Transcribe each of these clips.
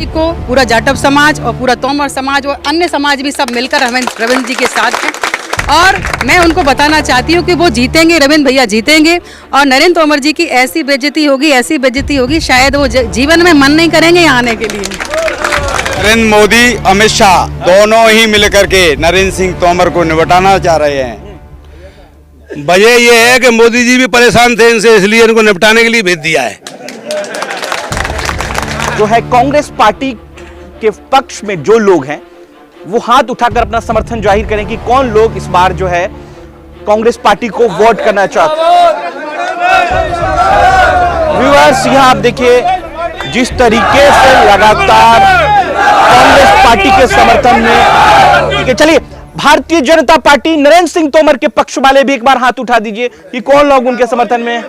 को पूरा जाटव समाज और पूरा तोमर समाज और अन्य समाज भी सब मिलकर रविंद्र जी के साथ हैं और मैं उनको बताना चाहती हूँ कि वो जीतेंगे, रविंद्र भैया जीतेंगे और नरेंद्र तोमर जी की ऐसी बेइज्जती होगी शायद वो जीवन में मन नहीं करेंगे यहाँ आने के लिए। नरेंद्र मोदी अमित शाह दोनों ही मिलकर के नरेंद्र सिंह तोमर को निपटाना चाह रहे हैं। वजह ये है कि मोदी जी भी परेशान थे इनसे, इसलिए इनको निपटाने के लिए भेज दिया है। जो है कांग्रेस पार्टी के पक्ष में जो लोग हैं वो हाथ उठाकर अपना समर्थन जाहिर करें कि कौन लोग इस बार जो है कांग्रेस पार्टी को वोट करना चाहते हैं। व्यूअर्स, यहां आप देखिए जिस तरीके से लगातार कांग्रेस पार्टी के समर्थन में, ठीक है, चलिए भारतीय जनता पार्टी नरेंद्र सिंह तोमर के पक्ष वाले भी एक बार हाथ उठा दीजिए कि कौन लोग उनके समर्थन में।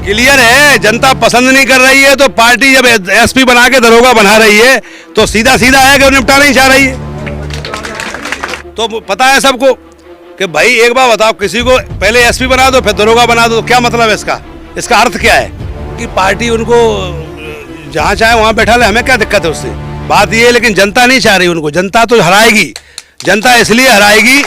क्लियर है, जनता पसंद नहीं कर रही है तो पार्टी जब एसपी बना के दरोगा बना रही है तो सीधा सीधा है कि वो निपटाना ही चाह रही है। तो पता है सबको कि भाई एक बार बताओ, किसी को पहले एसपी बना दो फिर दरोगा बना दो, क्या मतलब है इसका अर्थ क्या है कि पार्टी उनको जहाँ चाहे वहाँ बैठा ले, हमें क्या दिक्कत है उससे। बात ये है लेकिन जनता नहीं चाह रही उनको, जनता तो हराएगी। जनता इसलिए हराएगी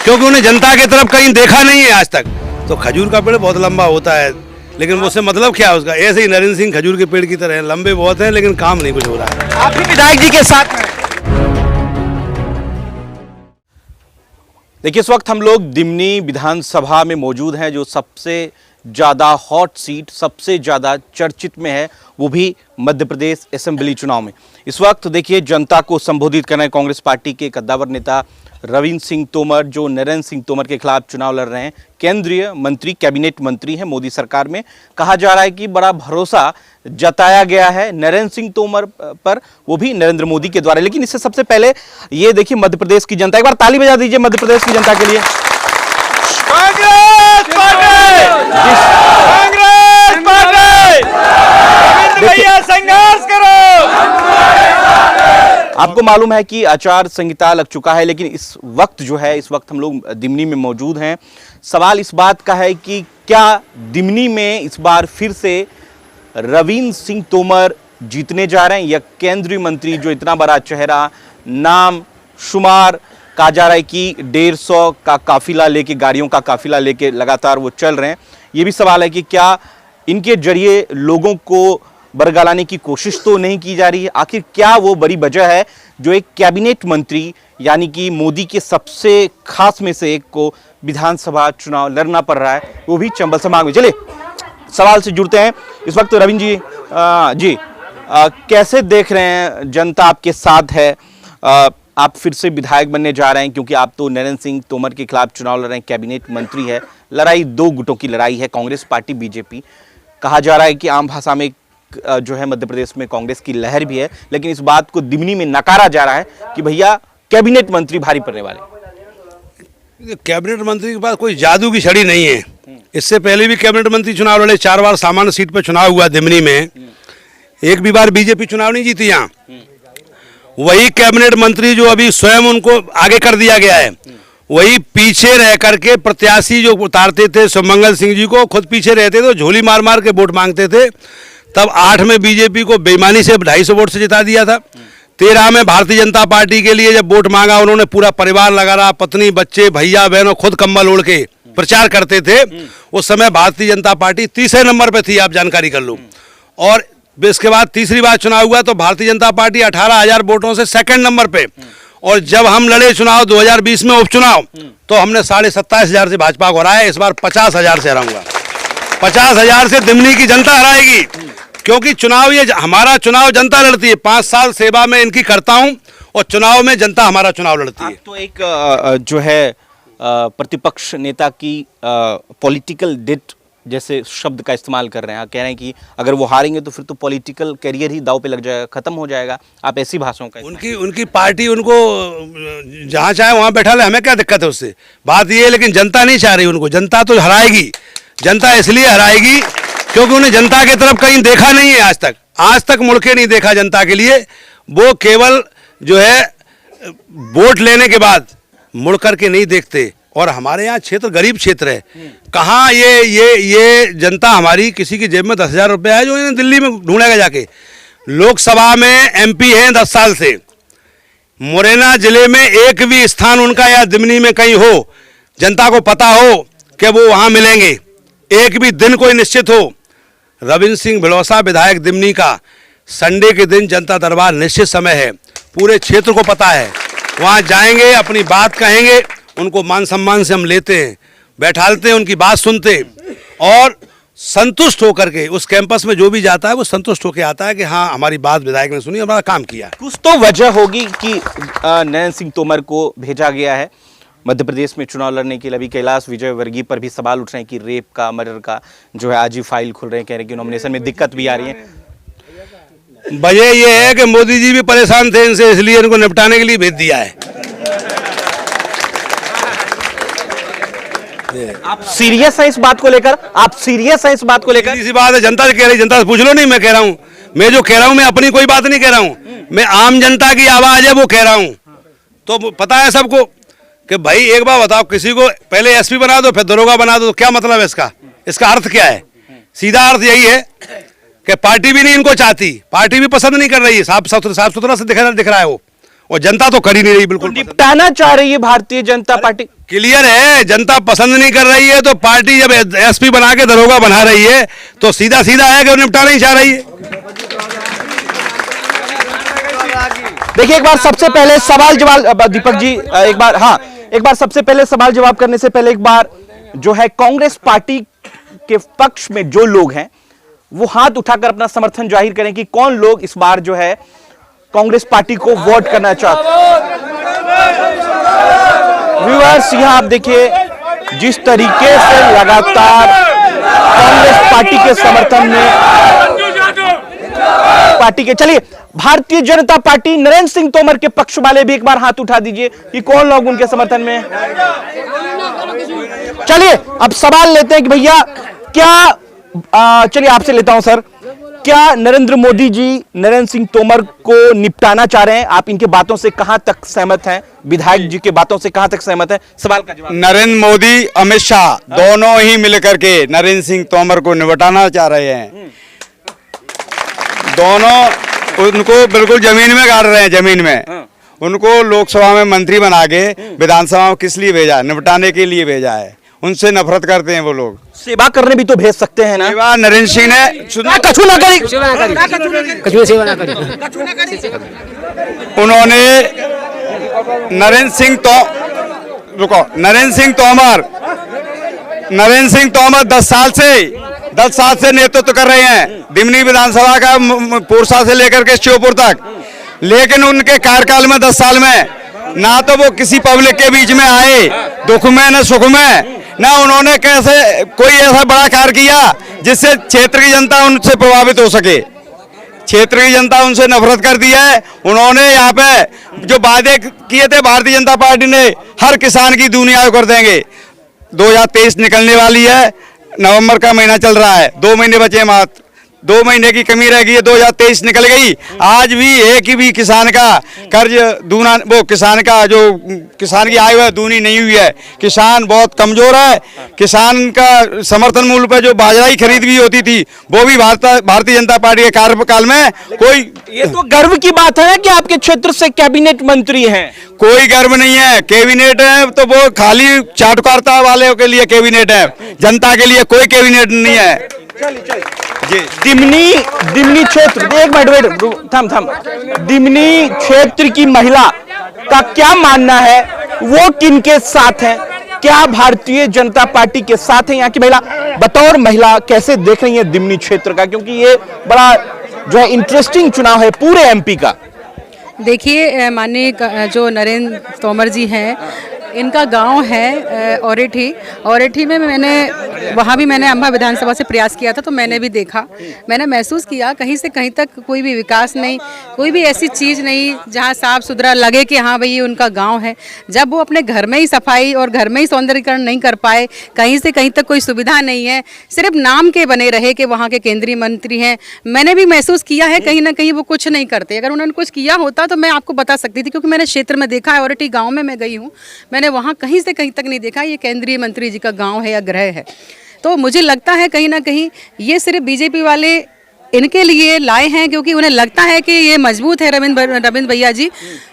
क्योंकि उन्हें जनता की तरफ कहीं देखा नहीं है आज तक। तो खजूर का पेड़ बहुत लंबा होता है लेकिन उससे मतलब क्या है उसका, ऐसे ही नरेंद्र सिंह खजूर के पेड़ की तरह लंबे बहुत हैं लेकिन काम नहीं कुछ हो रहा है। आप भी विधायक जी के साथ हैं। देखिए, इस वक्त हम लोग दिमनी विधानसभा में मौजूद हैं, जो सबसे ज्यादा हॉट सीट, सबसे ज्यादा चर्चित में है, वो भी मध्य प्रदेश असेंबली चुनाव में। इस वक्त देखिए जनता को संबोधित कर रहे हैं कांग्रेस पार्टी के कद्दावर नेता रविंद्र सिंह तोमर, जो नरेंद्र सिंह तोमर के खिलाफ चुनाव लड़ रहे हैं। केंद्रीय मंत्री, कैबिनेट मंत्री हैं मोदी सरकार में। कहा जा रहा है कि बड़ा भरोसा जताया गया है नरेंद्र सिंह तोमर पर, वो भी नरेंद्र मोदी के द्वारा। लेकिन इससे सबसे पहले ये देखिए मध्य प्रदेश की जनता, एक बार ताली बजा दीजिए मध्य प्रदेश की जनता के लिए। कांग्रेस पार्टी भैया संघर्ष करो। आपको मालूम है कि आचार संहिता लग चुका है, लेकिन इस वक्त हम लोग दिमनी में मौजूद हैं। सवाल इस बात का है कि क्या दिमनी में इस बार फिर से रविंद्र सिंह तोमर जीतने जा रहे हैं या केंद्रीय मंत्री जो इतना बड़ा चेहरा, नाम शुमार, कहा जा रहा है कि 150 का काफिला लेके, गाड़ियों का काफिला लेके लगातार वो चल रहे हैं। ये भी सवाल है कि क्या इनके जरिए लोगों को बरगलाने की कोशिश तो नहीं की जा रही है। आखिर क्या वो बड़ी वजह है जो एक कैबिनेट मंत्री यानी कि मोदी के सबसे खास में से एक को विधानसभा चुनाव लड़ना पड़ रहा है, वो भी चंबल संभाग में। चलिए सवाल से जुड़ते हैं। इस वक्त रविंद्र जी कैसे देख रहे हैं, जनता आपके साथ है, आप फिर से विधायक बनने जा रहे हैं क्योंकि आप तो नरेंद्र सिंह तोमर के खिलाफ चुनाव लड़ रहे हैं, कैबिनेट मंत्री है। लड़ाई दो गुटों की लड़ाई है, कांग्रेस पार्टी बीजेपी। कहा जा रहा है कि आम भाषा में जो है मध्य प्रदेश में कांग्रेस की लहर भी है, लेकिन इस बात को दिमनी में नकारा जा रहा है कि भैया कैबिनेट मंत्री भारी पड़ने वाले। कैबिनेट मंत्री के पास कोई जादू की छड़ी नहीं है। इससे पहले भी कैबिनेट मंत्री चुनाव लड़े, 4 बार सामान्य सीट पर चुनाव हुआ दिमनी में, एक भी बार बीजेपी चुनाव नहीं जीती यहाँ। वही कैबिनेट मंत्री जो अभी स्वयं उनको आगे कर दिया गया है, वही पीछे रह करके प्रत्याशी जो उतारते थे सुमंगल सिंह जी को, खुद पीछे रहते थे, झोली मार मार के वोट मांगते थे। तब 8 में बीजेपी को बेईमानी से 250 वोट से जिता दिया था। 13 में भारतीय जनता पार्टी के लिए जब वोट मांगा, उन्होंने पूरा परिवार लगा रहा, पत्नी बच्चे भैया बहनों खुद कंबल ओढ़ के प्रचार करते थे। उस समय भारतीय जनता पार्टी तीसरे नंबर पे थी, आप जानकारी कर लो। और इसके बाद तीसरी बार चुनाव हुआ तो भारतीय जनता पार्टी 18,000 वोटों से सेकंड नंबर पे। और जब हम लड़े चुनाव 2020 में उपचुनाव, तो हमने 27,500 से भाजपा को हराया। इस बार 50,000 से हराऊंगा, 50,000 से दिमनी की जनता हराएगी, क्योंकि चुनाव ये हमारा चुनाव जनता लड़ती है। 5 साल सेवा में इनकी करता हूं और चुनाव में जनता हमारा चुनाव लड़ती है। तो एक जो है प्रतिपक्ष नेता की पॉलिटिकल डेट जैसे शब्द का इस्तेमाल कर रहे हैं, कह रहे हैं कि अगर वो हारेंगे तो फिर तो पॉलिटिकल करियर ही दांव पे लग जाएगा, खत्म हो जाएगा। आप ऐसी भाषाओं का उनकी पार्टी उनको जहां चाहे वहां बैठा ले, हमें क्या दिक्कत है उससे। बात ये है लेकिन जनता नहीं चाह रही उनको, जनता तो हराएगी। जनता इसलिए हराएगी क्योंकि उन्हें जनता की तरफ कहीं देखा नहीं है आज तक मुड़ के नहीं देखा जनता के लिए। वो केवल जो है वोट लेने के बाद मुड़ करके नहीं देखते। और हमारे यहाँ क्षेत्र गरीब क्षेत्र है, कहाँ ये जनता हमारी किसी की जेब में 10,000 रुपया है जो इन्हें दिल्ली में ढूंढेगा जाके। लोकसभा में एमपी हैं 10 साल से। मुरैना जिले में एक भी स्थान उनका या दिमनी में कहीं हो, जनता को पता हो कि वो वहां मिलेंगे, एक भी दिन कोई निश्चित हो। रविंद्र सिंह भिलौसा विधायक दिमनी का संडे के दिन जनता दरबार निश्चित समय है, पूरे क्षेत्र को पता है। वहां जाएंगे, अपनी बात कहेंगे, उनको मान सम्मान से हम लेते हैं, बैठालते हैं, उनकी बात सुनते हैं और संतुष्ट होकर के उस कैंपस में जो भी जाता है वो संतुष्ट होकर आता है कि हाँ हमारी बात विधायक ने सुनी, हमारा काम किया। कुछ तो वजह होगी कि नरेंद्र सिंह तोमर को भेजा गया है मध्य प्रदेश में चुनाव लड़ने के लिए। अभी कैलाश विजयवर्गीय पर भी सवाल उठ रहे हैं कि रेप का, मर्डर का जो है आज ही फाइल खुल रहे हैं, कह रहे हैं कि नॉमिनेशन में दिक्कत भी आ रही है। वजह ये है कि मोदी जी भी परेशान थे इनसे, इसलिए इनको निपटाने के लिए भेज दिया है। आप सीरियस है इस बात को लेकर? आप सीरियस है इस बात को लेकर? इसी बात है, जनता से कह रही, जनता से पूछ लो। नहीं मैं कह रहा हूँ, मैं जो कह रहा हूँ मैं अपनी कोई बात नहीं कह रहा हूँ, मैं आम जनता की आवाज है वो कह रहा हूँ। तो पता है सबको कि भाई एक बार बताओ, किसी को पहले एसपी बना दो फिर दरोगा बना दो, तो क्या मतलब है इसका? इसका अर्थ क्या है? सीधा अर्थ यही है कि पार्टी भी नहीं इनको चाहती, पार्टी भी पसंद नहीं कर रही है, साफ सुथरा से दिख रहा है वो, और जनता तो कर ही नहीं रही बिल्कुल। निपटाना चाह रही है भारतीय जनता पार्टी। क्लियर है, जनता पसंद नहीं कर रही है तो पार्टी जब एसपी बना के दरोगा बना रही है तो सीधा सीधा है कि वो निपटाना ही चाह रही है। देखिए एक बार सबसे पहले सवाल जवाब, दीपक जी एक बार, हाँ एक बार सबसे पहले सवाल जवाब करने से पहले एक बार जो है कांग्रेस पार्टी के पक्ष में जो लोग हैं वो हाथ उठाकर अपना समर्थन जाहिर करें कि कौन लोग इस बार जो है कांग्रेस पार्टी को वोट करना चाहते हैं। व्यूअर्स यहां आप देखिए जिस तरीके से लगातार कांग्रेस पार्टी के समर्थन में पार्टी के, चलिए भारतीय जनता पार्टी नरेंद्र सिंह तोमर के पक्ष वाले भी एक बार हाथ उठा दीजिए कि कौन लोग उनके समर्थन में। चलिए अब सवाल लेते हैं कि भैया क्या, चलिए आपसे लेता हूं सर, क्या नरेंद्र मोदी जी नरेंद्र सिंह तोमर को निपटाना चाह रहे हैं? आप इनके बातों से कहां तक सहमत हैं? विधायक जी के बातों से कहां तक सहमत हैं? सवाल का जवाब। नरेंद्र मोदी, अमित शाह दोनों ही मिलकर के नरेंद्र सिंह तोमर को निपटाना चाह रहे हैं। दोनों उनको बिल्कुल जमीन में गाड़ रहे हैं, जमीन में। उनको लोकसभा में मंत्री बना के विधानसभा में किस लिए भेजा? निपटाने के लिए भेजा है। उनसे नफरत करते हैं वो लोग। सेवा करने भी तो भेज सकते हैं ना। सेवा नरेंद्र सिंह ने कछु ना करी, उन्होंने नरेंद्र सिंह तोमर 10 साल से नेतृत्व कर रहे हैं दिमनी विधानसभा का, पूर्सा से लेकर के श्योपुर तक। लेकिन उनके कार्यकाल में 10 साल में ना तो वो किसी पब्लिक के बीच में आए, दुख में न सुख में, ना उन्होंने कैसे कोई ऐसा बड़ा कार्य किया जिससे क्षेत्र की जनता उनसे प्रभावित हो सके। क्षेत्र की जनता उनसे नफरत कर दी है। उन्होंने यहाँ पे जो वादे किए थे भारतीय जनता पार्टी ने, हर किसान की दुनिया कर देंगे। 2023 निकलने वाली है, नवंबर का महीना चल रहा है, 2 महीने बचे मात्र, 2 महीने की कमी रह गई है, 2023 निकल गई। आज भी एक भी किसान का कर्ज दूना, वो किसान का जो किसान की आय है दूनी नहीं हुई है। किसान बहुत कमजोर है। किसान का समर्थन मूल्य पर जो बाजरा की खरीद भी होती थी वो भी भारतीय जनता पार्टी के कार्यकाल में कोई। ये तो गर्व की बात है कि आपके क्षेत्र से कैबिनेट मंत्री हैं। कोई गर्व नहीं है। कैबिनेट है तो वो खाली चाटुकारिता वाले के लिए कैबिनेट है, जनता के लिए कोई कैबिनेट नहीं है। जी दिमनी क्षेत्र, एक मिनट वेट, थम दिमनी क्षेत्र की महिला का क्या मानना है? वो किनके साथ है? क्या भारतीय जनता पार्टी के साथ है? यहाँ की महिला बतौर महिला कैसे देख रही है दिमनी क्षेत्र का, क्योंकि ये बड़ा जो है इंटरेस्टिंग चुनाव है पूरे एमपी का। देखिए माननीय जो नरेंद्र तोमर जी हैं, इनका गांव है औरेठी में वहाँ भी मैंने अम्बा विधानसभा से प्रयास किया था, तो मैंने भी देखा, मैंने महसूस किया कहीं से कहीं तक कोई भी विकास नहीं, कोई भी ऐसी चीज़ नहीं जहाँ साफ सुथरा लगे कि हाँ भाई ये उनका गांव है। जब वो अपने घर में ही सफाई और घर में ही सौंदर्यीकरण नहीं कर पाए, कहीं से कहीं तक कोई सुविधा नहीं है, सिर्फ नाम के बने रहे कि वहाँ के केंद्रीय मंत्री हैं, मैंने भी महसूस किया है कहीं ना कहीं वो कुछ नहीं करते। अगर उन्होंने कुछ किया होता तो मैं आपको बता सकती थी, क्योंकि मैंने क्षेत्र में देखा है, औरेठी गाँव में मैं गई हूँ, मैंने वहाँ कहीं से कहीं तक नहीं देखा ये केंद्रीय मंत्री जी का गांव है या गृह है। तो मुझे लगता है कहीं ना कहीं ये सिर्फ बीजेपी वाले इनके लिए लाए हैं क्योंकि उन्हें लगता है कि ये मजबूत है रविंद्र भैया जी,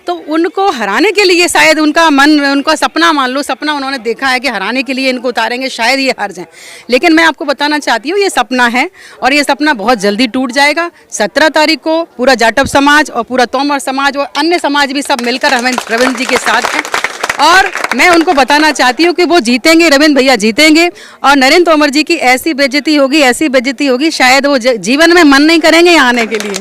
तो उनको हराने के लिए शायद उनका मन, उनका सपना, मान लो सपना उन्होंने देखा है कि हराने के लिए इनको उतारेंगे, शायद ये हार जाएं। लेकिन मैं आपको बताना चाहती हूँ ये सपना है और ये सपना बहुत जल्दी टूट जाएगा। 17 तारीख को पूरा जाटव समाज और पूरा तोमर समाज और अन्य समाज भी सब मिलकर रविंद्र जी के साथ हैं और मैं उनको बताना चाहती हूँ कि वो जीतेंगे, रविंद्र भैया जीतेंगे और नरेंद्र तोमर जी की ऐसी बेइज्जती होगी, शायद वो जीवन में मन नहीं करेंगे यहाँ आने के लिए।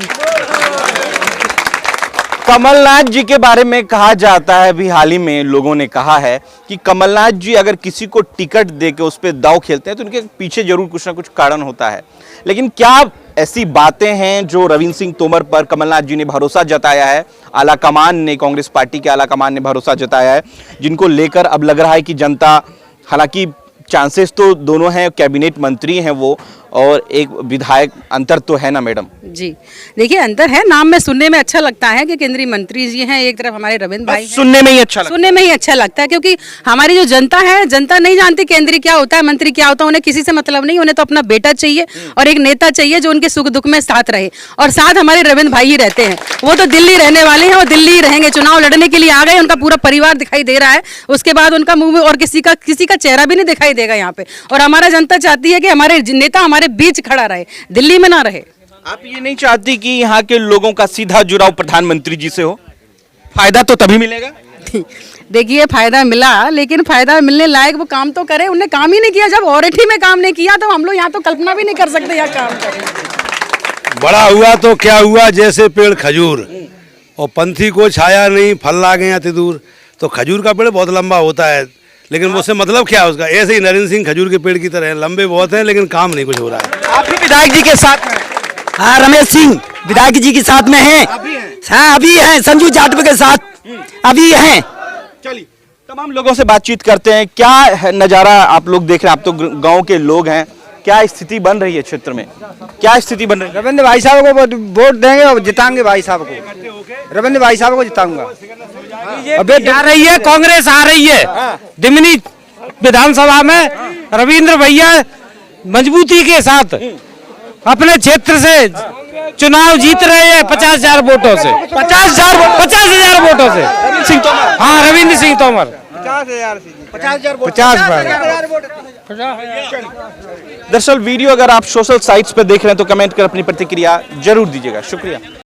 कमलनाथ जी के बारे में कहा जाता है, अभी हाल ही में लोगों ने कहा है कि कमलनाथ जी अगर किसी को टिकट देके उस पर दांव खेलते हैं तो उनके पीछे जरूर कुछ ना कुछ कारण होता है। लेकिन क्या ऐसी बातें हैं जो रविंद्र सिंह तोमर पर कमलनाथ जी ने भरोसा जताया है, आला कमान ने, कांग्रेस पार्टी के आला कमान ने भरोसा जताया है, जिनको लेकर अब लग रहा है कि जनता, हालांकि चांसेस तो दोनों हैं, कैबिनेट मंत्री हैं वो और एक विधायक, अंतर तो है ना मैडम? जी देखिए अंतर है, नाम में सुनने में अच्छा लगता है कि केंद्रीय मंत्री जी हैं, एक तरफ हमारे रविंद्र भाई सुनने में ही अच्छा लगता है क्योंकि हमारी जो जनता है, जनता नहीं जानती केंद्रीय क्या होता है, मंत्री क्या होता है, उन्हें किसी से मतलब नहीं, उन्हें तो अपना बेटा चाहिए और एक नेता चाहिए जो उनके सुख दुख में साथ रहे और साथ हमारे रविंद्र भाई ही रहते हैं। वो तो दिल्ली रहने वाले हैं, वो दिल्ली ही रहेंगे, चुनाव लड़ने के लिए आ गए, उनका पूरा परिवार दिखाई दे रहा है, उसके बाद उनका मुंह में और किसी का चेहरा भी नहीं दिखाई देगा यहाँ पे। और हमारा जनता चाहती है कि हमारे नेता हमारे बीच खड़ा रहे, दिल्ली में ना रहे। आप ये नहीं चाहती कि यहाँ के लोगों का सीधा जुड़ाव प्रधानमंत्री जी से हो? फायदा तो तभी मिलेगा। देखिए फायदा मिला, लेकिन फायदा मिलने लायक वो काम तो करे, उन्हें काम ही नहीं किया। जब ऑरेठी में काम नहीं किया तो हम लोग यहाँ तो कल्पना भी नहीं कर सकते यहाँ काम करें। बड़ा हुआ तो क्या हुआ, जैसे पेड़ खजूर और पंथी को छाया नहीं, फल लागे अति दूर। तो खजूर का पेड़ बहुत लंबा होता है लेकिन उससे मतलब क्या है उसका, ऐसे ही नरेंद्र सिंह खजूर के पेड़ की तरह है, लंबे बहुत हैं लेकिन काम नहीं कुछ हो रहा है। आप भी विधायक जी के साथ में? हाँ, रमेश सिंह विधायक जी के साथ में हैं। हाँ अभी हैं, संजू जाटव के साथ अभी हैं। चलिए तमाम लोगों से बातचीत करते हैं। क्या नज़ारा आप लोग देख रहे हैं? आप तो गांव के लोग हैं, क्या स्थिति बन रही है क्षेत्र में, क्या स्थिति बन रही है? रविंद्र भाई साहब को वोट देंगे और जिताएंगे भाई साहब को, रविंद्र भाई साहब को जिताऊंगा। अबे आ रही है, कांग्रेस आ रही है दिमनी विधानसभा में, रविंद्र भैया मजबूती के साथ अपने क्षेत्र से चुनाव जीत रहे हैं 50,000 वोटों से। 50,000 वोटों से हाँ, रविंद्र सिंह तोमर 50,000 दरअसल वीडियो अगर आप सोशल साइट्स पर देख रहे हैं तो कमेंट कर अपनी प्रतिक्रिया जरूर दीजिएगा। शुक्रिया।